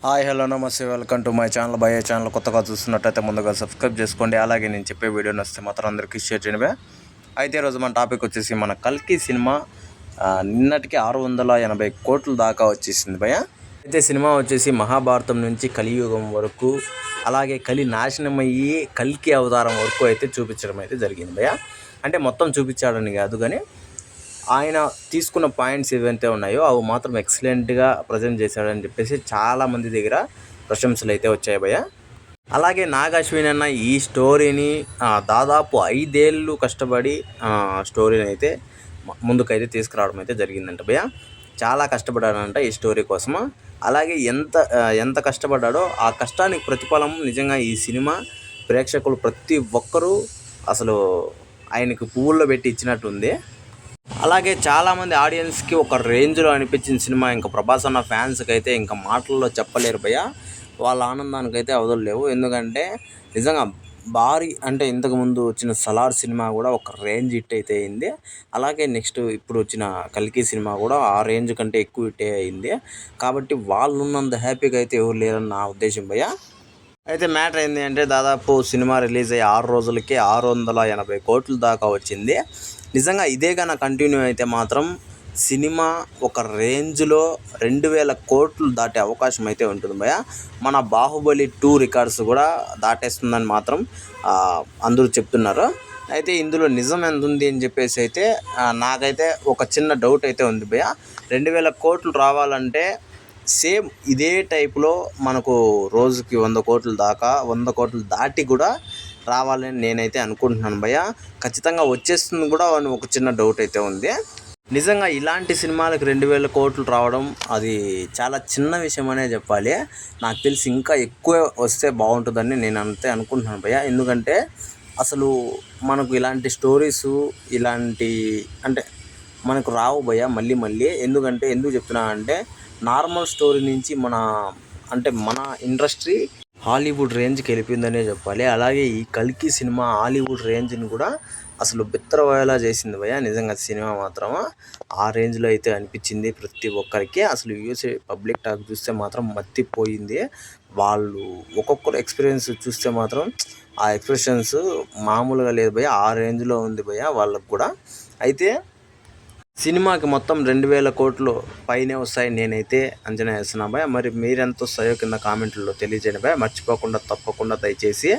Hi hello నమస్తే welcome to my channel. By channel కొత్తగా చూస్తున్నట్టయితే ముందుగా సబ్స్క్రైబ్ చేసుకోండి. అలాగే నేను చెప్పే వీడియో నచ్చితే మాత్రం అందరికీ షేర్ చేయండి. అయితే ఈరోజు మన టాపిక్ వచ్చేసి మన కల్కి సినిమా నిన్నటికి 680 కోట్ల దాకా వచ్చేసింది భయ. అయితే సినిమా వచ్చేసి మహాభారతం నుంచి కలియుగం వరకు, అలాగే కలి నాశనం అయ్యి కల్కి అవతారం వరకు అయితే చూపించడం అయితే జరిగింది భయ. అంటే మొత్తం చూపించాడని కాదు, కానీ ఆయన తీసుకున్న పాయింట్స్ ఏవైతే ఉన్నాయో అవి మాత్రం ఎక్సలెంట్గా ప్రజెంట్ చేశాడని చెప్పేసి చాలామంది దగ్గర ప్రశంసలు అయితే వచ్చాయి భయ్య. అలాగే నాగ్ అశ్విన్ అన్న ఈ స్టోరీని దాదాపు 5 ఏళ్ళు కష్టపడి స్టోరీని అయితే ముందుకైతే తీసుకురావడం అయితే జరిగిందంట భయ్య. చాలా కష్టపడ్డాడంట ఈ స్టోరీ కోసము. అలాగే ఎంత కష్టపడ్డాడో ఆ కష్టానికి ప్రతిఫలం నిజంగా ఈ సినిమా ప్రేక్షకులు ప్రతి ఒక్కరూ అసలు ఆయనకు పువ్వుల్లో పెట్టి ఇచ్చినట్టుంది. అలాగే చాలామంది ఆడియన్స్కి ఒక రేంజ్లో అనిపించిన సినిమా. ఇంకా ప్రభాస్ అన్న ఫ్యాన్స్కి అయితే ఇంకా మాటల్లో చెప్పలేరు భయ్య. వాళ్ళ ఆనందానికి అయితే అవదలేవు. ఎందుకంటే నిజంగా భారీ అంటే ఇంతకుముందు వచ్చిన సలార్ సినిమా కూడా ఒక రేంజ్ హిట్ అయితే అయింది. అలాగే నెక్స్ట్ ఇప్పుడు వచ్చిన కల్కి సినిమా కూడా ఆ రేంజ్ కంటే ఎక్కువ హిట్ అయింది. కాబట్టి వాళ్ళు ఉన్నంత హ్యాపీగా అయితే ఎవరు లేరని నా ఉద్దేశం భయ్య. అయితే మ్యాటర్ ఏంటి అంటే దాదాపు సినిమా రిలీజ్ అయ్యి 6 రోజులకే 680 కోట్ల దాకా వచ్చింది. నిజంగా ఇదే కన్నా కంటిన్యూ అయితే మాత్రం సినిమా ఒక రేంజ్లో 2000 కోట్లు దాటే అవకాశం అయితే ఉంటుంది భయ. మన బాహుబలి 2 రికార్డ్స్ కూడా దాటేస్తుందని మాత్రం అందరూ చెప్తున్నారు. అయితే ఇందులో నిజం ఎంత ఉంది అని చెప్పేసి అయితే నాకైతే ఒక చిన్న డౌట్ అయితే ఉంది భయ. 2000 కోట్లు రావాలంటే సేమ్ ఇదే టైప్లో మనకు రోజుకి 100 కోట్ల దాకా 100 కోట్లు దాటి కూడా రావాలని నేనైతే అనుకుంటున్నాను భయ్య. ఖచ్చితంగా వచ్చేస్తుంది కూడా అని ఒక చిన్న డౌట్ అయితే ఉంది. నిజంగా ఇలాంటి సినిమాలకు 2000 కోట్లు రావడం అది చాలా చిన్న విషయం అనే చెప్పాలి. నాకు తెలిసి ఇంకా ఎక్కువ వస్తే బాగుంటుందని నేను అంతే అనుకుంటున్నాను భయ్య. ఎందుకంటే అసలు మనకు ఇలాంటి స్టోరీసు ఇలాంటి అంటే మనకు రావు భయ్య మళ్ళీ. ఎందుకు చెప్తున్నా అంటే నార్మల్ స్టోరీ నుంచి మన ఇండస్ట్రీ హాలీవుడ్ రేంజ్కి వెళ్ళిపోయిందనే చెప్పాలి. అలాగే ఈ కల్కి సినిమా హాలీవుడ్ రేంజ్ని కూడా అసలు బిత్తరపోయేలా చేసింది భయ్య. నిజంగా సినిమా మాత్రం ఆ రేంజ్లో అయితే అనిపించింది ప్రతి ఒక్కరికి. అసలు యూఎస్ఏ పబ్లిక్ టాక్ చూస్తే మాత్రం మత్తిపోయింది. వాళ్ళు ఒక్కొక్కరు ఎక్స్పీరియన్స్ చూస్తే మాత్రం ఆ ఎక్స్ప్రెషన్స్ మామూలుగా లేదు భయ్య. ఆ రేంజ్లో ఉంది భయ్య వాళ్ళకు కూడా. అయితే సినిమాకి మొత్తం 2000 కోట్లు పైనే వస్తాయి నేనైతే అంచనా వేస్తున్నా భయ్య. మరి మీరెంత వస్తాయో కింద కామెంట్లో తెలియజేయండి భయ్య. మర్చిపోకుండా తప్పకుండా దయచేసి